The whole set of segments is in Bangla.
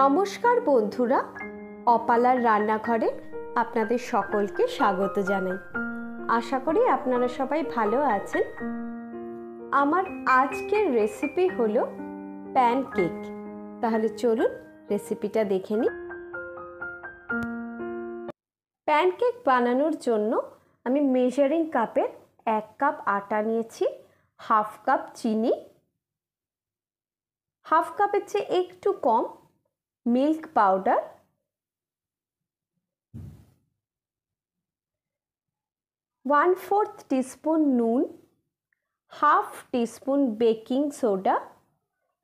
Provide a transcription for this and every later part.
নমস্কার বন্ধুরা, অপালার রান্নাঘরে আপনাদের সকলকে স্বাগত জানাই। আশা করি আপনারা সবাই ভালো আছেন। আমার আজকের রেসিপি হলো প্যানকেক। তাহলে চলুন রেসিপিটা দেখে নিই। প্যানকেক বানানোর জন্য আমি মেজারিং কাপের 1 কাপ আটা নিয়েছি, হাফ কাপ চিনি, হাফ কাপের চেয়ে একটু কম মিল্ক পাউডার, 1/4 টিস্পুন নুন, হাফ টিস্পুন বেকিং সোডা।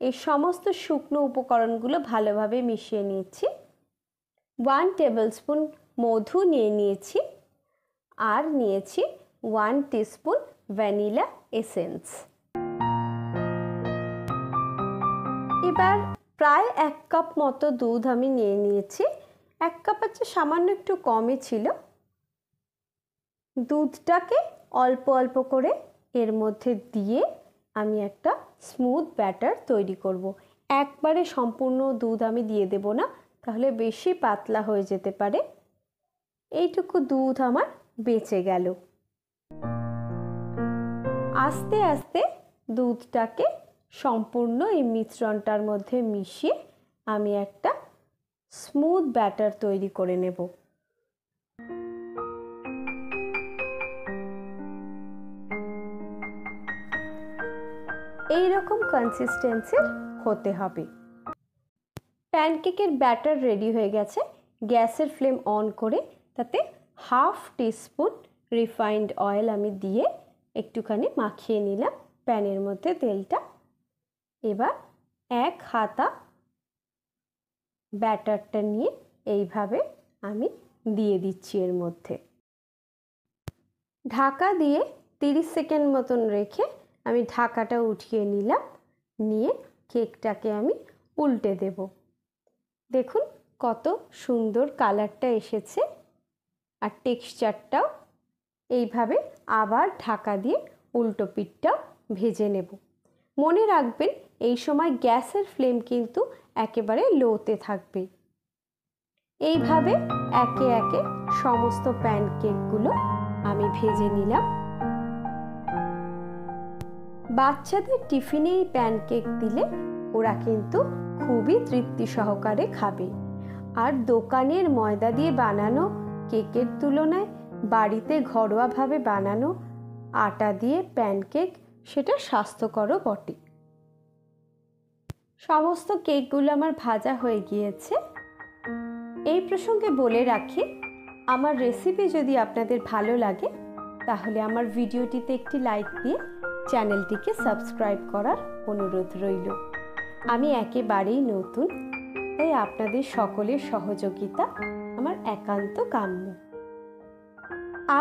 এই সমস্ত শুকনো উপকরণগুলো ভালোভাবে মিশিয়ে নিয়েছি। 1 টেবিলস্পুন মধু নিয়েছি আর নিয়েছি 1 টিস্পুন ভ্যানিলা এসেন্স। এবার প্রায় 1 কাপ মতো দুধ আমি নিয়েছি। 1 কাপের চেয়ে সামান্য একটু কমই ছিল। দুধটাকে অল্প অল্প করে এর মধ্যে দিয়ে আমি একটা স্মুথ ব্যাটার তৈরি করব। একবারে সম্পূর্ণ দুধ আমি দিয়ে দেব না, তাহলে বেশি পাতলা হয়ে যেতে পারে। এইটুকু দুধ আমার বেঁচে গেল। আস্তে আস্তে দুধটাকে সম্পূর্ণ এই মিশ্রণটার মধ্যে মিশিয়ে আমি একটা স্মুথ ব্যাটার তৈরি করে নেব। এই রকম কনসিস্টেন্সির হতে হবে। প্যানকেকের ব্যাটার রেডি হয়ে গেছে। গ্যাসের ফ্লেম অন করে তাতে হাফ টিস্পুন রিফাইন্ড অয়েল আমি দিয়ে একটুখানি মাখিয়ে নিলাম প্যানের মধ্যে তেলটা। এবার 1 হাতা ব্যাটারটা নিয়ে এইভাবে আমি দিয়ে দিচ্ছি এর মধ্যে। ঢাকা দিয়ে 30 সেকেন্ড মতন রেখে আমি ঢাকাটা উঠিয়ে নিলাম। নিয়ে কেকটাকে আমি উল্টে দেব। দেখুন কত সুন্দর কালারটা এসেছে আর টেক্সচারটাও। এইভাবে আবার ঢাকা দিয়ে উল্টো পিঠটাও ভেজে নেব। মনে রাখবেন এই সময় গ্যাসের ফ্লেম কিন্তু একেবারে লোতে থাকবে। এইভাবে একে একে সমস্ত প্যানকেকগুলো আমি ভেজে নিলাম। বাচ্চাদের টিফিনে এই প্যানকেক দিলে ওরা কিন্তু খুবই তৃপ্তি সহকারে খাবে। আর দোকানের ময়দা দিয়ে বানানো কেকের তুলনায় বাড়িতে ঘরোয়াভাবে বানানো আটা দিয়ে প্যানকেক সেটা স্বাস্থ্যকরও বটে। সমস্ত কেকগুলো আমার ভাজা হয়ে গিয়েছে। এই প্রসঙ্গে বলে রাখি, আমার রেসিপি যদি আপনাদের ভালো লাগে তাহলে আমার ভিডিওটিতে একটি লাইক দিয়ে চ্যানেলটিকে সাবস্ক্রাইব করার অনুরোধ রইল। আমি একেবারেই নতুন, তাই আপনাদের সকলের সহযোগিতা আমার একান্ত কাম্য।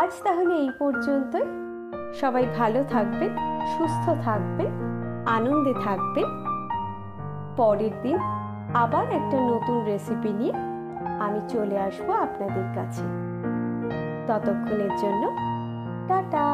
আজ তাহলে এই পর্যন্তই। সবাই ভালো থাকবেন, সুস্থ থাকবেন, আনন্দে থাকবেন। পরের দিন আবার একটা নতুন রেসিপি নিয়ে আমি চলে আসবো আপনাদের কাছে। ততক্ষণের জন্য টাটা।